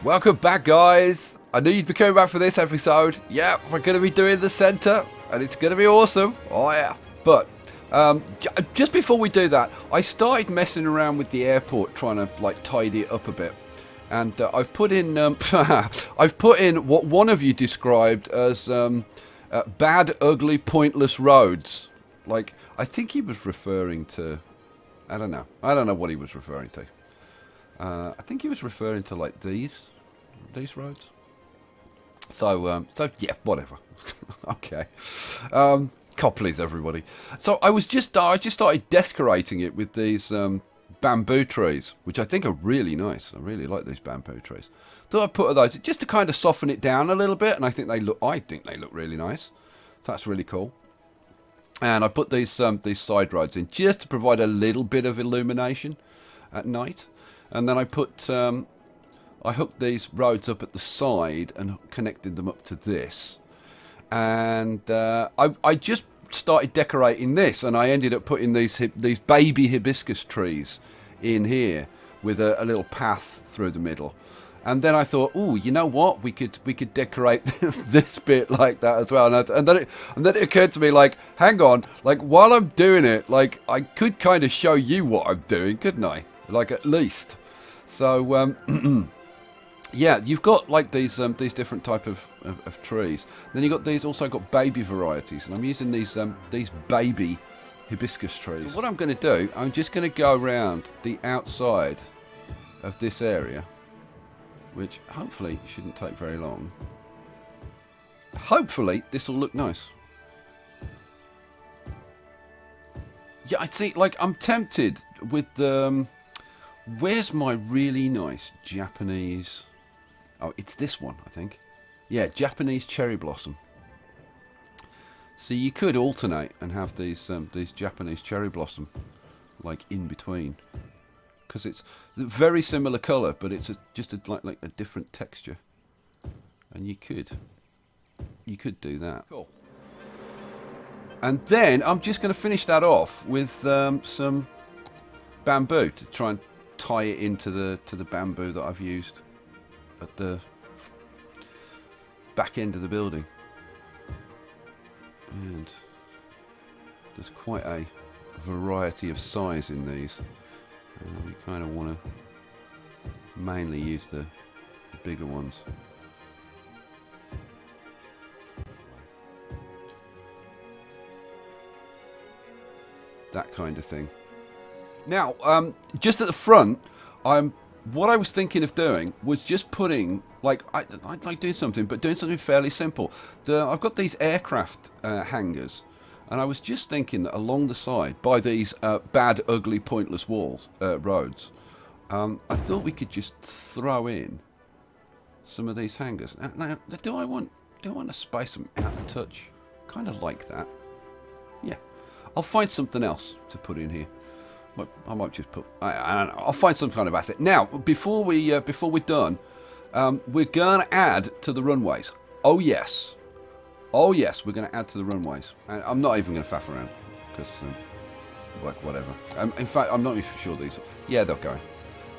Welcome back, guys. I knew you'd be coming back for this episode. Yeah, we're going to be doing the centre, and it's going to be awesome. Oh, yeah. But just before we do that, I started messing around with the airport, trying to like tidy it up a bit. And I've put in what one of you described as bad, ugly, pointless roads. Like, I think he was referring to, I don't know what he was referring to. I think he was referring to like these roads. So yeah, whatever. Okay. Please, everybody. So I just started decorating it with these bamboo trees, which I think are really nice. I really like these bamboo trees. Thought I'd put those just to kind of soften it down a little bit, and I think they look really nice. So that's really cool. And I put these side roads in just to provide a little bit of illumination at night. And then I hooked these roads up at the side and connected them up to this. And I just started decorating this, and I ended up putting these baby hibiscus trees in here with a little path through the middle. And then I thought, oh, you know what? We could decorate this bit like that as well. And then it occurred to me, like, hang on, like while I'm doing it, like I could kind of show you what I'm doing, couldn't I? Like at least. So yeah, you've got like these different type of trees. Then you've got also got baby varieties, and I'm using these baby hibiscus trees. So what I'm going to do, I'm just going to go around the outside of this area, which hopefully shouldn't take very long. Hopefully this will look nice. Yeah, I see. Like, I'm tempted with the. Where's my really nice Japanese? Oh, it's this one, I think. Yeah, Japanese cherry blossom. So you could alternate and have these Japanese cherry blossom, like in between, because it's a very similar colour, but it's just like a different texture. And you could do that. Cool. And then I'm just going to finish that off with some bamboo to try and tie it into the bamboo that I've used at the back end of the building. And there's quite a variety of size in these. We kind of want to mainly use the bigger ones. That kind of thing. Now, just at the front, what I was thinking of doing was just putting, like, I'd like doing something, but doing something fairly simple. I've got these aircraft hangars, and I was just thinking that along the side, by these bad, ugly, pointless roads, I thought we could just throw in some of these hangars. Now, do I want to space them out of touch? Kind of like that. Yeah, I'll find something else to put in here. I might just put. I don't know. I'll find some kind of asset. Now, before we're done, we're gonna add to the runways. Oh yes, we're gonna add to the runways. And I'm not even gonna faff around because, like, whatever. In fact, I'm not even sure these. Yeah, they'll go.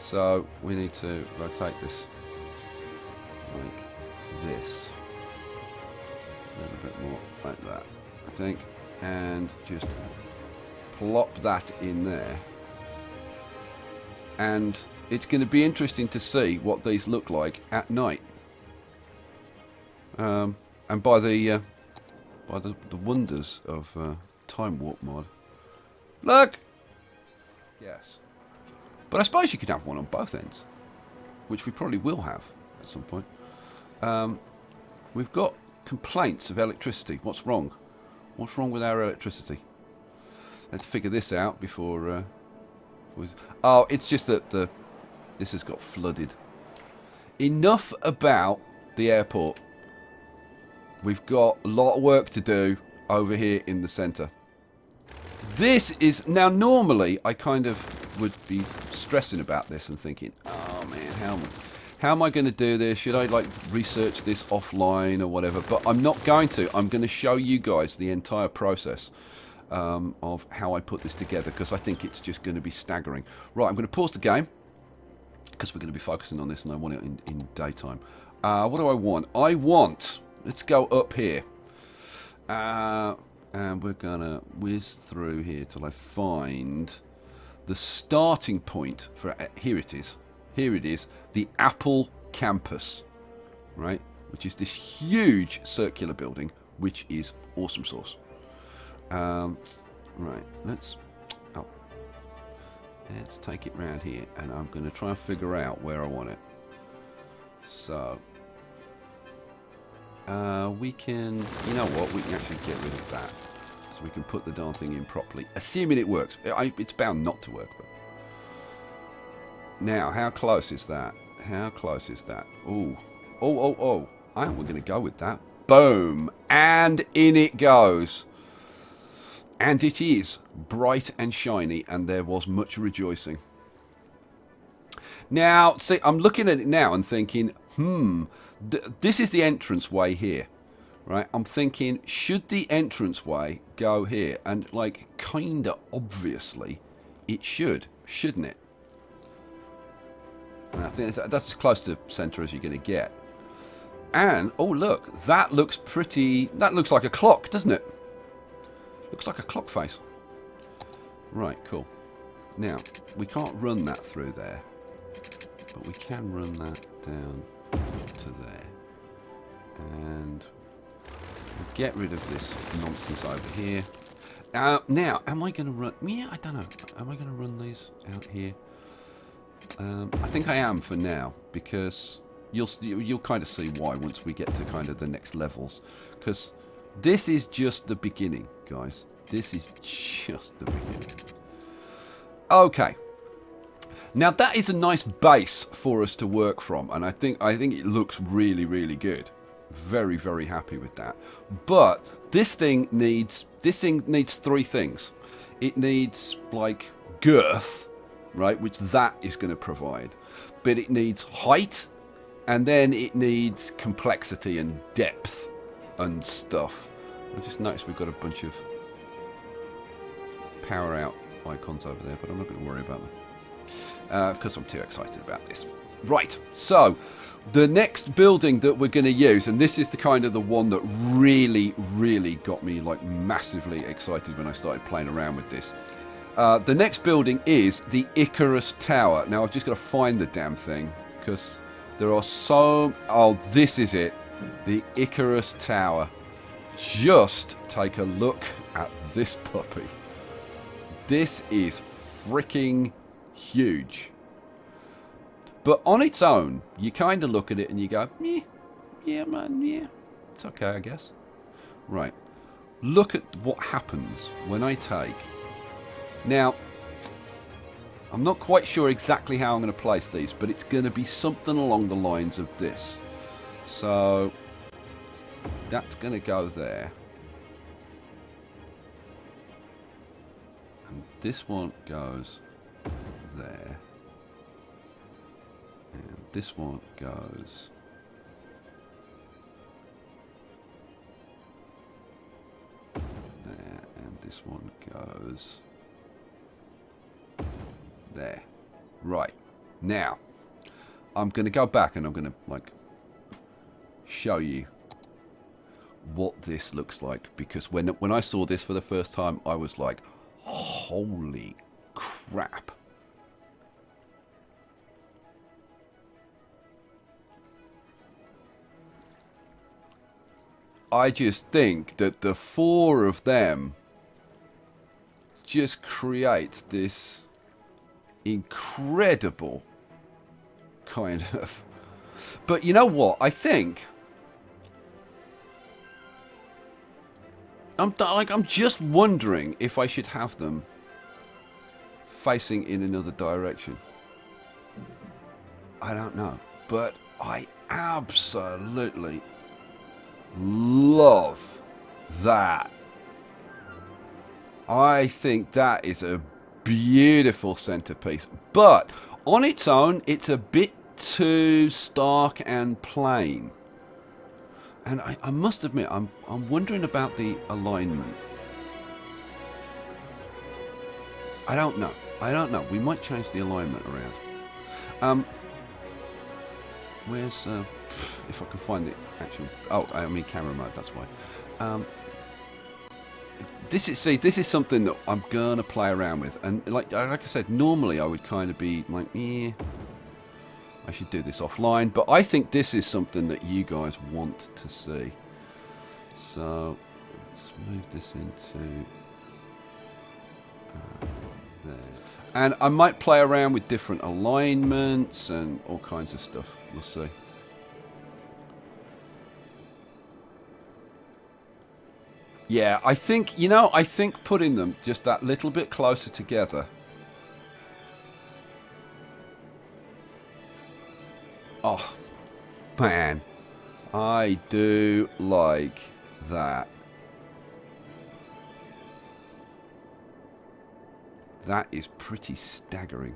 So we need to rotate this like this, a little bit more like that, I think, and just plop that in there. And it's going to be interesting to see what these look like at night. And by the wonders of Time Warp mod. Look! Yes. But I suppose you could have one on both ends, which we probably will have at some point. We've got complaints of electricity. What's wrong? What's wrong with our electricity? Let's figure this out before. Oh, it's just that this has got flooded. Enough about the airport. We've got a lot of work to do over here in the centre. This is now, normally I kind of would be stressing about this and thinking, oh man, how am I going to do this? Should I like research this offline or whatever? But I'm not going to. I'm going to show you guys the entire process of how I put this together, because I think it's just going to be staggering. Right, I'm going to pause the game, because we're going to be focusing on this and I want it in daytime. What do I want? I want, let's go up here. And we're going to whiz through here till I find the starting point for, here it is. Here it is, the Apple campus, right? Which is this huge circular building, which is awesome sauce. Right, let's take it round here, and I'm going to try and figure out where I want it. So, we can, you know what, we can actually get rid of that. So we can put the darn thing in properly, assuming it works. It's bound not to work, but... Now, how close is that? How close is that? Ooh. Oh. I think we're going to go with that. Boom. And in it goes. And it is bright and shiny, and there was much rejoicing. Now, see, I'm looking at it now and thinking, this is the entranceway here, right? I'm thinking, should the entranceway go here? And, like, kind of obviously, it should, shouldn't it? And I think that's as close to centre as you're going to get. And, oh, look, that looks pretty, that looks like a clock, doesn't it? Looks like a clock face. Right, cool. Now, we can't run that through there, but we can run that down to there. And we'll get rid of this nonsense over here. Now, am I going to run... Yeah, I don't know. Am I going to run these out here? I think I am for now, because you'll kind of see why once we get to kind of the next levels. Because this is just the beginning, guys. This is just the beginning. Okay. Now that is a nice base for us to work from, and I think it looks really, really good. Very, very happy with that. But this thing needs three things. It needs like girth, right, which that is going to provide. But it needs height, and then it needs complexity and depth and stuff. I just noticed we've got a bunch of power out icons over there, but I'm not going to worry about them because I'm too excited about this. Right, so the next building that we're going to use, and this is the kind of the one that really, really got me like massively excited when I started playing around with this. The next building is the Icarus Tower. Now I've just got to find the damn thing because there are so... Oh, this is it. The Icarus Tower. Just take a look at this puppy. This is freaking huge. But on its own, you kind of look at it and you go, yeah, man, yeah. It's okay, I guess. Right. Look at what happens when I take... Now, I'm not quite sure exactly how I'm going to place these, but it's going to be something along the lines of this. So, that's going to go there. And this one goes there. And this one goes there. And this one goes there. Right. Now, I'm going to go back and I'm going to, like, show you what this looks like. Because when I saw this for the first time, I was like, holy crap. I just think that the four of them just create this incredible kind of... But you know what? I think I'm just wondering if I should have them facing in another direction. I don't know, but I absolutely love that. I think that is a beautiful centerpiece, but on its own it's a bit too stark and plain, and I must admit I'm wondering about the alignment. I don't know, we might change the alignment around. Where's if I can find the actual? Oh, I mean camera mode. That's why. This is something that I'm gonna play around with, and like I said, normally I would kind of be like, I should do this offline, but I think this is something that you guys want to see. So let's move this into there. And I might play around with different alignments and all kinds of stuff. We'll see. Yeah, I think, I think putting them just that little bit closer together. Oh, man. I do like that. That is pretty staggering.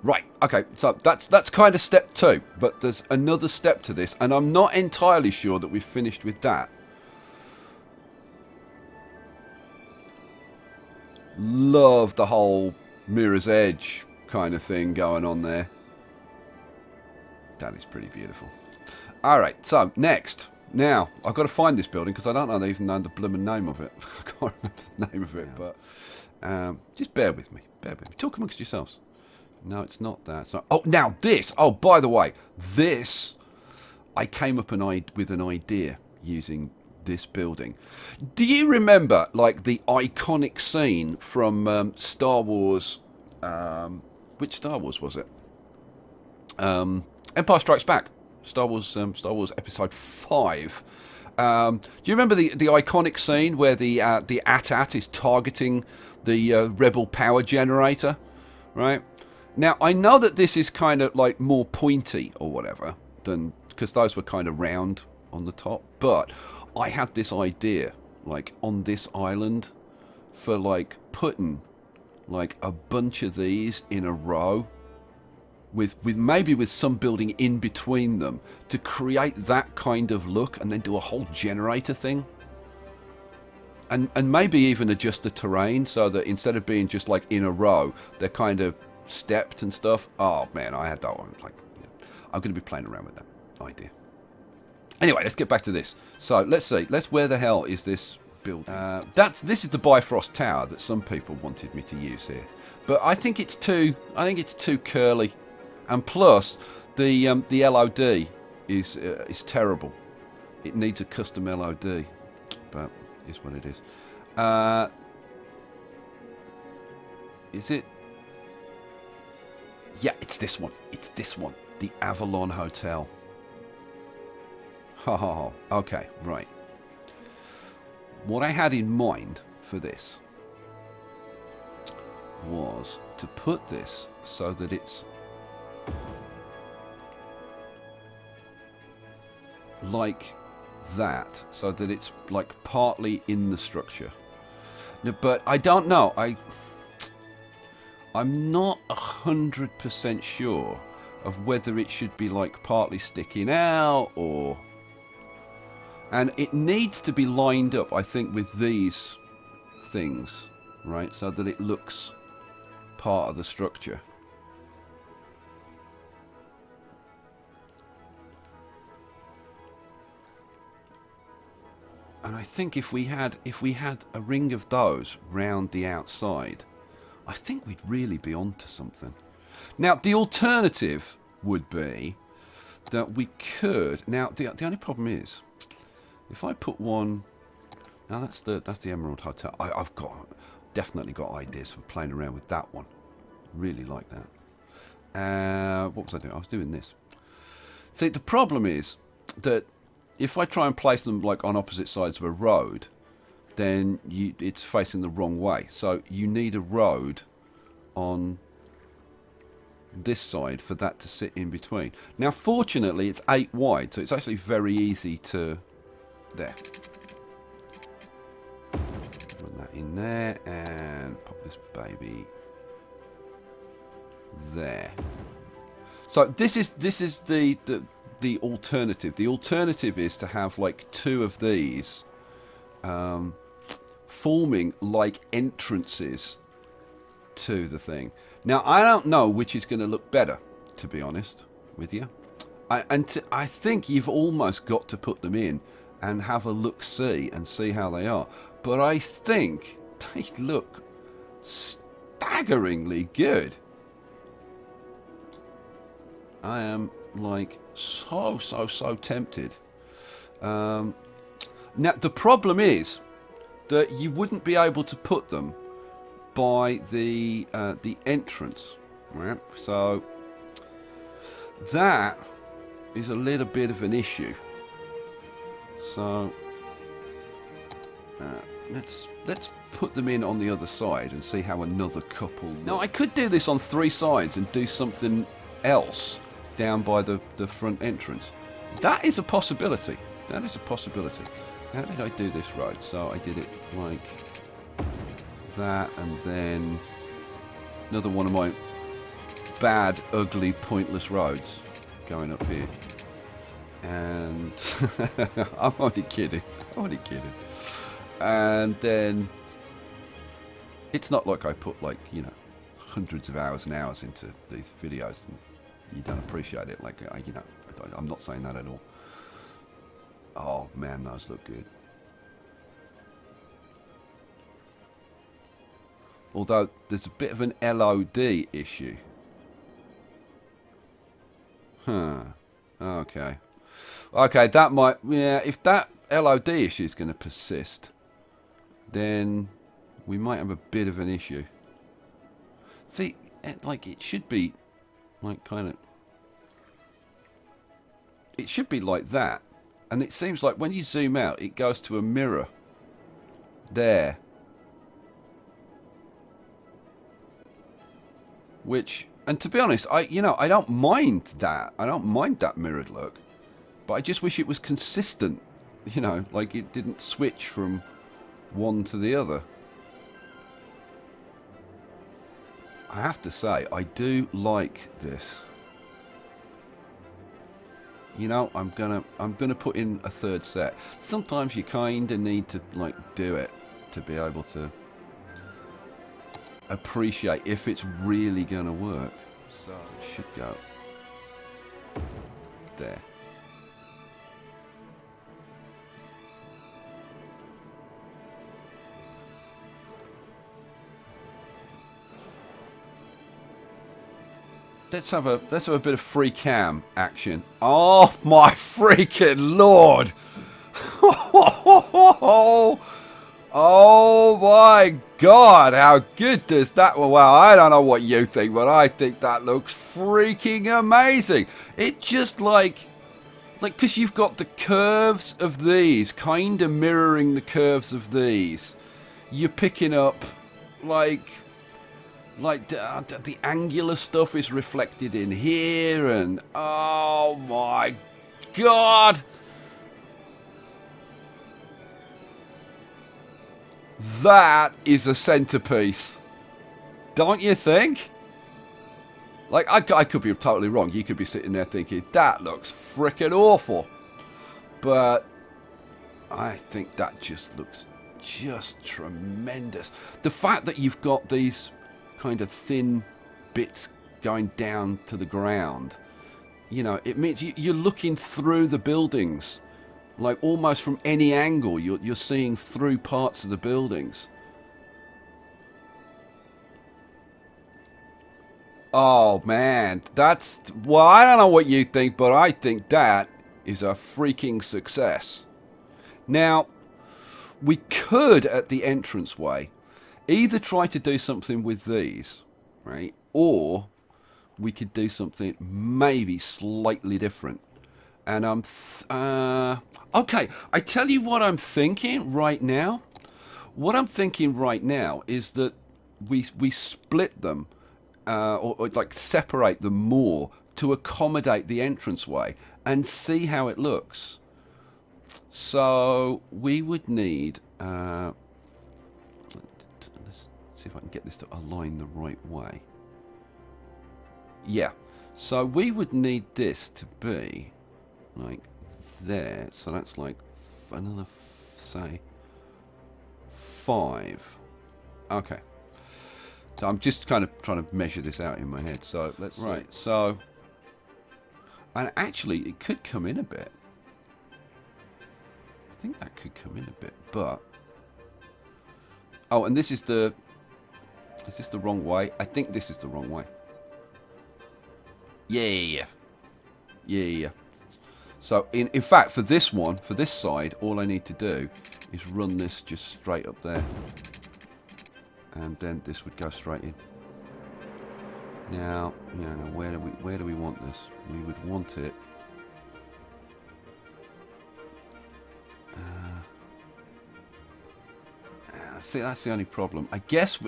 Right, okay, so that's kind of step 2, but there's another step to this, and I'm not entirely sure that we've finished with that. Love the whole Mirror's Edge kind of thing going on there. That is pretty beautiful. Alright, so next. Now, I've got to find this building because I don't even know the blooming name of it. I can't remember the name of it, but just bear with me. Bear with me. Talk amongst yourselves. No, it's not that. It's not. Oh, now this. Oh, by the way, this. I came up with an idea using this building. Do you remember, like, the iconic scene from Star Wars? Which Star Wars was it? Empire Strikes Back. Star Wars Episode 5. Do you remember the iconic scene where the AT-AT is targeting the rebel power generator, right? Now, I know that this is kind of like more pointy or whatever than, because those were kind of round on the top, but I had this idea, like, on this island for, like, putting, like, a bunch of these in a row with maybe with some building in between them to create that kind of look, and then do a whole generator thing. And maybe even adjust the terrain so that instead of being just like in a row, they're kind of stepped and stuff. Oh man, I had that one. Like, yeah. I'm going to be playing around with that idea. Anyway, let's get back to this. So let's see. Where the hell is this building? This is the Bifrost Tower that some people wanted me to use here, but I think it's too curly, and plus the LOD is terrible. It needs a custom LOD, but is what it is. Is it? Yeah, it's this one. It's this one. The Avalon Hotel. Ha ha ha. Okay, right. What I had in mind for this was to put this so that it's like that, so that it's like partly in the structure. But I don't know. I'm not 100% sure of whether it should be like partly sticking out or. And it needs to be lined up, I think, with these things, right? So that it looks part of the structure. And I think if we had a ring of those round the outside, I think we'd really be onto something. Now, the alternative would be that we could. Now, the only problem is, if I put one. Now that's the Emerald Hotel. I've definitely got ideas for playing around with that one. Really like that. What was I doing? I was doing this. See, the problem is that if I try and place them like on opposite sides of a road, then it's facing the wrong way. So you need a road on this side for that to sit in between. Now, fortunately, it's 8 wide, so it's actually very easy to. There. Put that in there and pop this baby there. So this is the alternative. The alternative is to have like 2 of these forming like entrances to the thing. Now, I don't know which is going to look better, to be honest. with you. I think you've almost got to put them in and have a look-see and see how they are. But I think they look staggeringly good. I am like so tempted. Now the problem is that you wouldn't be able to put them by the entrance, right? So that is a little bit of an issue. So let's put them in on the other side and see how another couple look. Now I could do this on 3 sides and do something else down by the front entrance. That is a possibility. That is a possibility. How did I do this right? So I did it like that, and then another one of my bad, ugly, pointless roads going up here. And I'm only kidding. I'm only kidding. And then it's not like I put, like, you know, hundreds of hours and hours into these videos and you don't appreciate it. Like, you know, I'm not saying that at all. Oh man, those look good. Although there's a bit of an LOD issue. Huh. Okay. Okay, that might... Yeah, if that LOD issue is going to persist, then we might have a bit of an issue. See, like, it should be, like, kind of... It should be like that. And it seems like when you zoom out, it goes to a mirror. There. Which... And to be honest, I don't mind that. I don't mind that mirrored look. But I just wish it was consistent. You know, like it didn't switch from one to the other. I have to say, I do like this. You know, I'm gonna put in a 3rd set. Sometimes you kinda need to like do it to be able to appreciate if it's really gonna work. So it should go there. Let's have a bit of free cam action. Oh my freaking lord! Oh my god, how good does that... Well, I don't know what you think, but I think that looks freaking amazing. It just like, because you've got the curves of these kind of mirroring the curves of these. You're picking up, like the angular stuff is reflected in here, and oh my god! That is a centerpiece, don't you think? Like, I could be totally wrong. You could be sitting there thinking, that looks frickin' awful. But I think that just looks just tremendous. The fact that you've got these kind of thin bits going down to the ground, you know, it means you're looking through the buildings. Like, almost from any angle, you're seeing through parts of the buildings. Oh, man. That's... Well, I don't know what you think, but I think that is a freaking success. Now, we could, at the entranceway, either try to do something with these, right? Or we could do something maybe slightly different. And okay, I tell you what I'm thinking right now. What I'm thinking right now is that we split them, or like separate them more to accommodate the entranceway and see how it looks. So we would need... let's see if I can get this to align the right way. Yeah, so we would need this to be like there, so that's like another say 5. Okay, so I'm just kind of trying to measure this out in my head. So let's right. So And actually, it could come in a bit. I think that could come in a bit, but... Oh, and this is the... Is this the wrong way? I think this is the wrong way. Yeah. So, in fact, for this one, for this side, all I need to do is run this just straight up there. And then this would go straight in. Now, where do we want this? We would want it... see, that's the only problem. I guess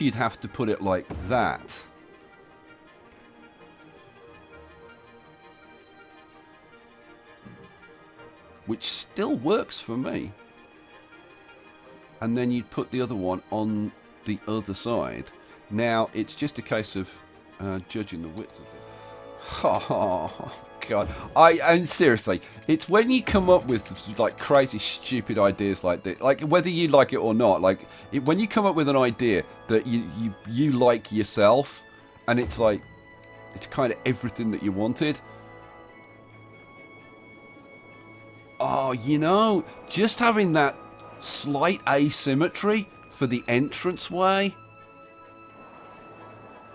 you'd have to put it like that. Which still works for me. And then you'd put the other one on the other side. Now, it's just a case of judging the width of it. Oh, God. And seriously, it's when you come up with, like, crazy, stupid ideas like this, like, whether you like it or not, like, when you come up with an idea that you like yourself, and it's like, it's kind of everything that you wanted. Oh, you know, just having that slight asymmetry for the entranceway.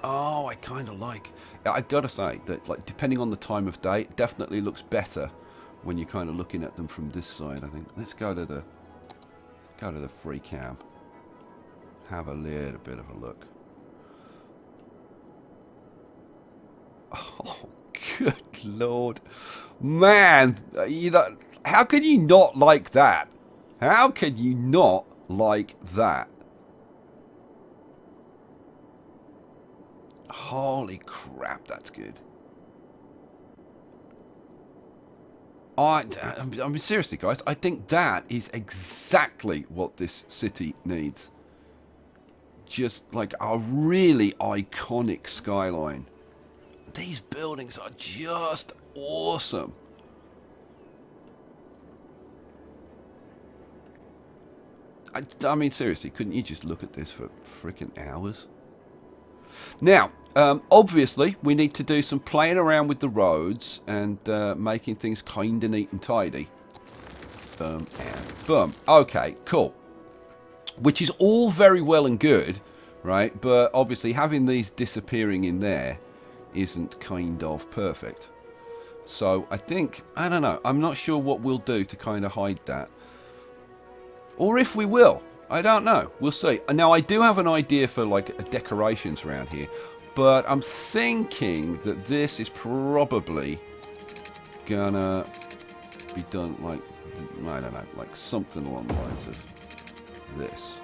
Oh, I kind of like. I gotta say that, like, depending on the time of day, it definitely looks better when you're kind of looking at them from this side. I think. Let's go to the free cam. Have a little bit of a look. Oh, good Lord, man! You know, how can you not like that? How can you not like that? Holy crap, that's good. I mean, seriously, guys, I think that is exactly what this city needs. Just like a really iconic skyline. These buildings are just awesome. I mean, seriously, couldn't you just look at this for freaking hours? Now, obviously, we need to do some playing around with the roads and making things kind of neat and tidy. Boom and boom. Okay, cool. Which is all very well and good, right? But obviously, having these disappearing in there isn't kind of perfect. So I think, I don't know, I'm not sure what we'll do to kind of hide that. Or if we will. I don't know. We'll see. Now, I do have an idea for, like, decorations around here. But I'm thinking that this is probably gonna be done, like, I don't know, like something along the lines of this.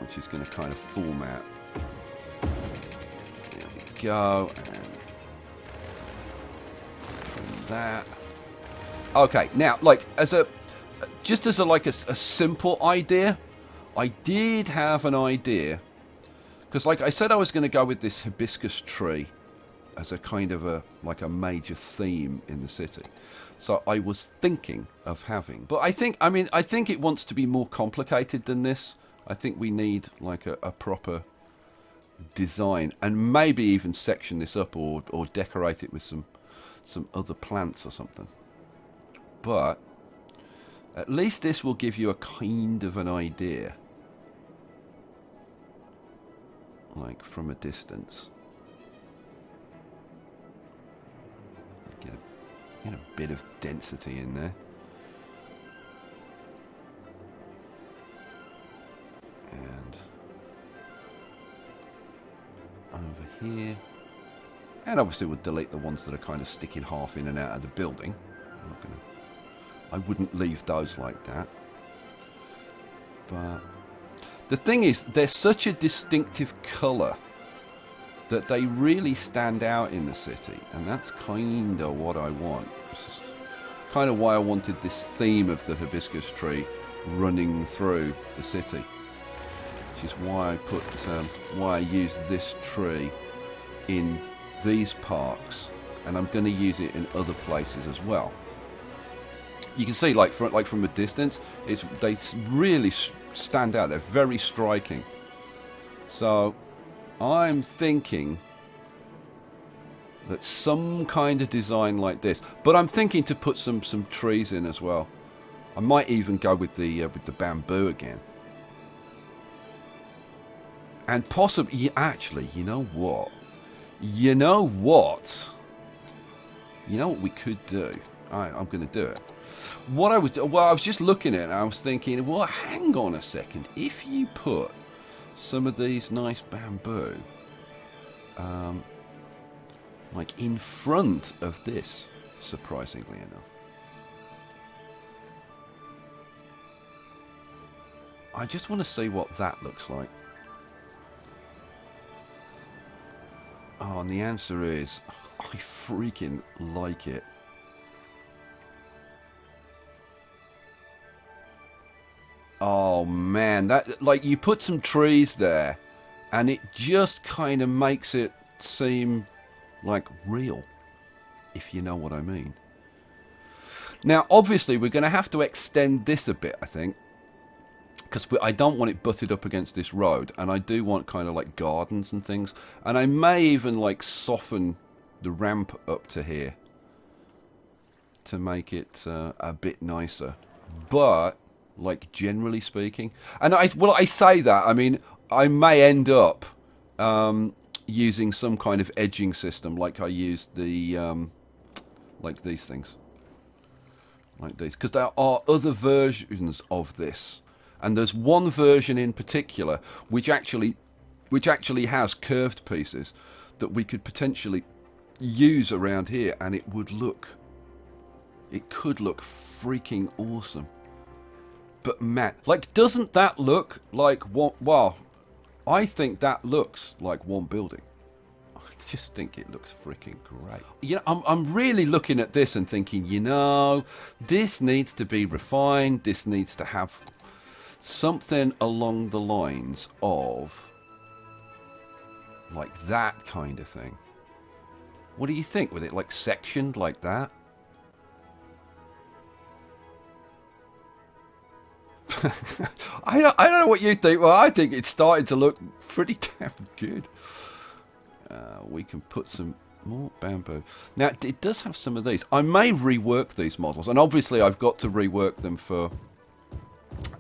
Which is going to kind of format. There we go. And that. Okay, now, like, just as a simple idea, I did have an idea, because, like I said, I was going to go with this hibiscus tree as a kind of a major theme in the city. So I was thinking of having, but I think it wants to be more complicated than this. I think we need, like, a proper design, and maybe even section this up or decorate it with some other plants or something. But at least this will give you a kind of an idea, like from a distance. Get a bit of density in there. And over here. And obviously we'll delete the ones that are kind of sticking half in and out of the building. I wouldn't leave those like that. But the thing is, they're such a distinctive colour that they really stand out in the city. And that's kind of what I want. This is kind of why I wanted this theme of the hibiscus tree running through the city. Which is why I used this tree in these parks. And I'm going to use it in other places as well. You can see, like from a distance, they really stand out. They're very striking. So I'm thinking That's some kind of design like this. But I'm thinking to put some trees in as well. I might even go with the bamboo again. And possibly, actually, you know what? You know what we could do? I'm going to do it. What I would, well, I was just looking at it and I was thinking, well, hang on a second. If you put some of these nice bamboo, like in front of this, surprisingly enough. I just want to see what that looks like. Oh, and the answer is, I freaking like it. Oh man, that, like, you put some trees there and it just kind of makes it seem like real, if you know what I mean. Now obviously we're going to have to extend this a bit, I think, because I don't want it butted up against this road, and I do want kind of like gardens and things, and I may even like soften the ramp up to here to make it a bit nicer. But like generally speaking, and I say that, I mean, I may end up using some kind of edging system, like I used the like these things, like these, because there are other versions of this, and there's one version in particular which actually has curved pieces that we could potentially use around here, and it could look freaking awesome. But man, like, doesn't that look like one? Well, I think that looks like one building. I just think it looks freaking great. You know, I'm really looking at this and thinking, you know, this needs to be refined. This needs to have something along the lines of like that kind of thing. What do you think with it, like sectioned like that? I don't know what you think. Well, I think it's starting to look pretty damn good. We can put some more bamboo. Now, it does have some of these. I may rework these models, and obviously I've got to rework them for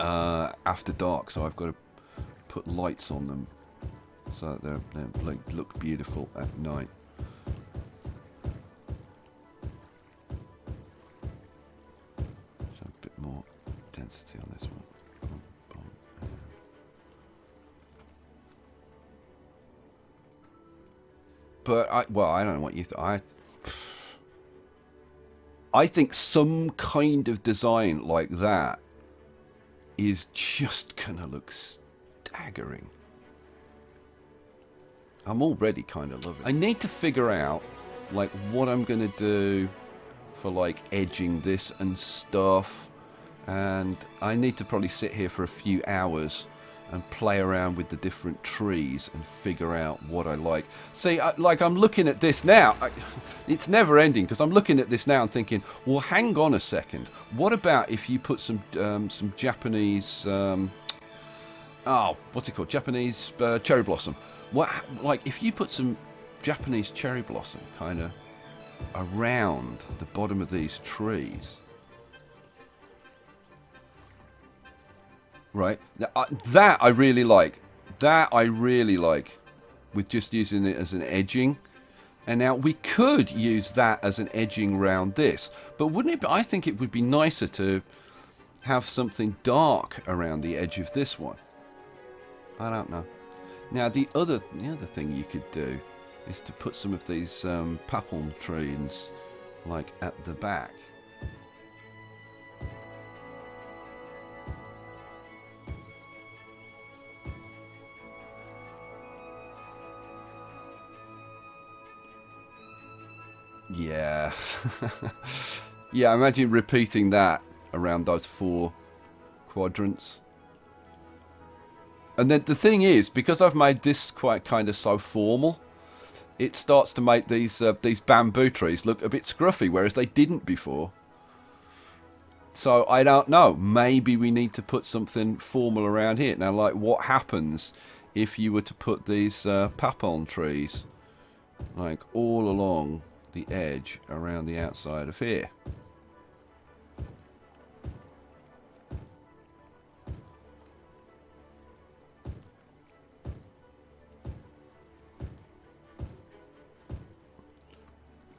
After Dark, so I've got to put lights on them so that they like, look beautiful at night. So a bit more density on this one. But I don't know what you think. I think some kind of design like that is just gonna look staggering. I'm already kind of loving it. I need to figure out like what I'm gonna do for like edging this and stuff, and I need to probably sit here for a few hours and play around with the different trees and figure out what I like. See, like I'm looking at this now. It's never ending, because I'm looking at this now and thinking, well, hang on a second. What about if you put some Japanese, what's it called? Japanese cherry blossom. What, like if you put some Japanese cherry blossom kind of around the bottom of these trees. Right, that I really like. That I really like, with just using it as an edging. And now we could use that as an edging round this, but wouldn't it? I think it would be nicer to have something dark around the edge of this one. I don't know. Now the other thing you could do is to put some of these papal trees like at the back. Yeah. Yeah, imagine repeating that around those 4 quadrants. And then the thing is, because I've made this quite kind of so formal, it starts to make these bamboo trees look a bit scruffy, whereas they didn't before. So I don't know, maybe we need to put something formal around here. Now, like, what happens if you were to put these papon trees like all along the edge around the outside of here.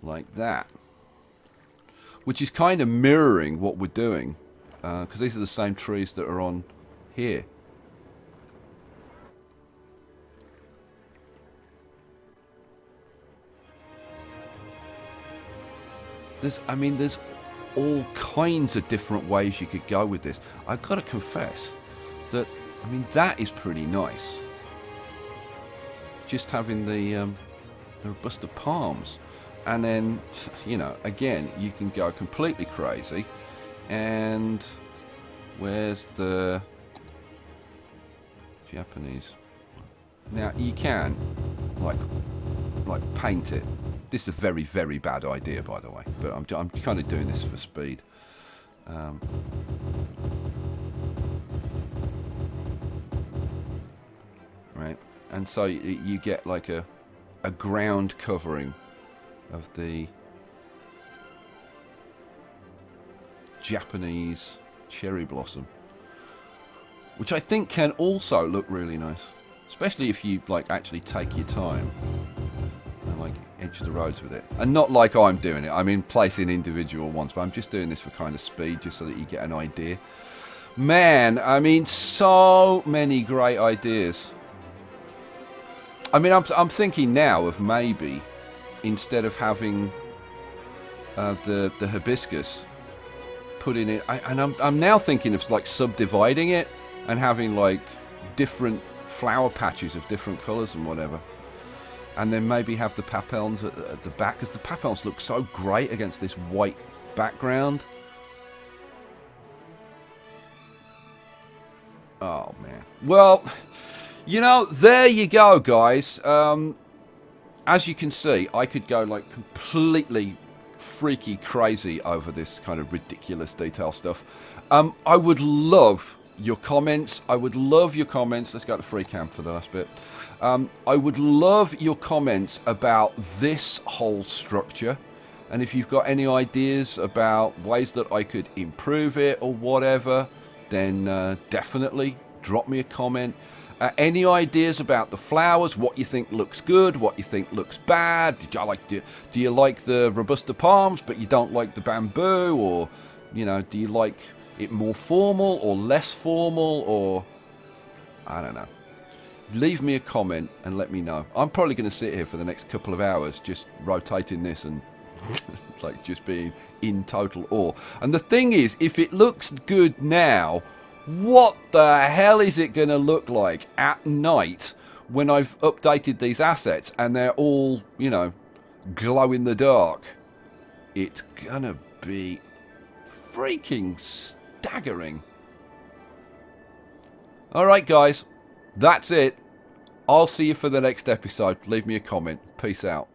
Like that. Which is kind of mirroring what we're doing, because these are the same trees that are on here. I mean, there's all kinds of different ways you could go with this. I've got to confess that, I mean, that is pretty nice. Just having the robusta palms. And then, you know, again, you can go completely crazy. And where's the Japanese? Now, you can, like paint it. This is a very, very bad idea, by the way. But I'm kind of doing this for speed. Right. And so you get like a ground covering of the Japanese cherry blossom, which I think can also look really nice, especially if you like actually take your time and like edge the roads with it, and not like I'm doing it. I mean, placing individual ones, but I'm just doing this for kind of speed, just so that you get an idea. Man, I mean, so many great ideas. I mean, I'm thinking now of maybe, instead of having the hibiscus, putting it, and I'm now thinking of like subdividing it and having like different flower patches of different colours and whatever, and then maybe have the papelons at the back, because the papelons look so great against this white background. Oh man, well, you know, there you go, guys. As you can see, I could go like completely freaky crazy over this kind of ridiculous detail stuff. I would love your comments. Let's go to free cam for the last bit. I would love your comments about this whole structure. And if you've got any ideas about ways that I could improve it or whatever, then definitely drop me a comment. Any ideas about the flowers? What you think looks good? What you think looks bad? Do you like the robusta palms, but you don't like the bamboo? Or, you know, do you like it more formal or less formal? Or, I don't know. Leave me a comment and let me know. I'm probably going to sit here for the next couple of hours just rotating this and like just being in total awe. And the thing is, if it looks good now, what the hell is it going to look like at night when I've updated these assets and they're all, you know, glow in the dark? It's going to be freaking staggering. Alright guys, that's it. I'll see you for the next episode. Leave me a comment. Peace out.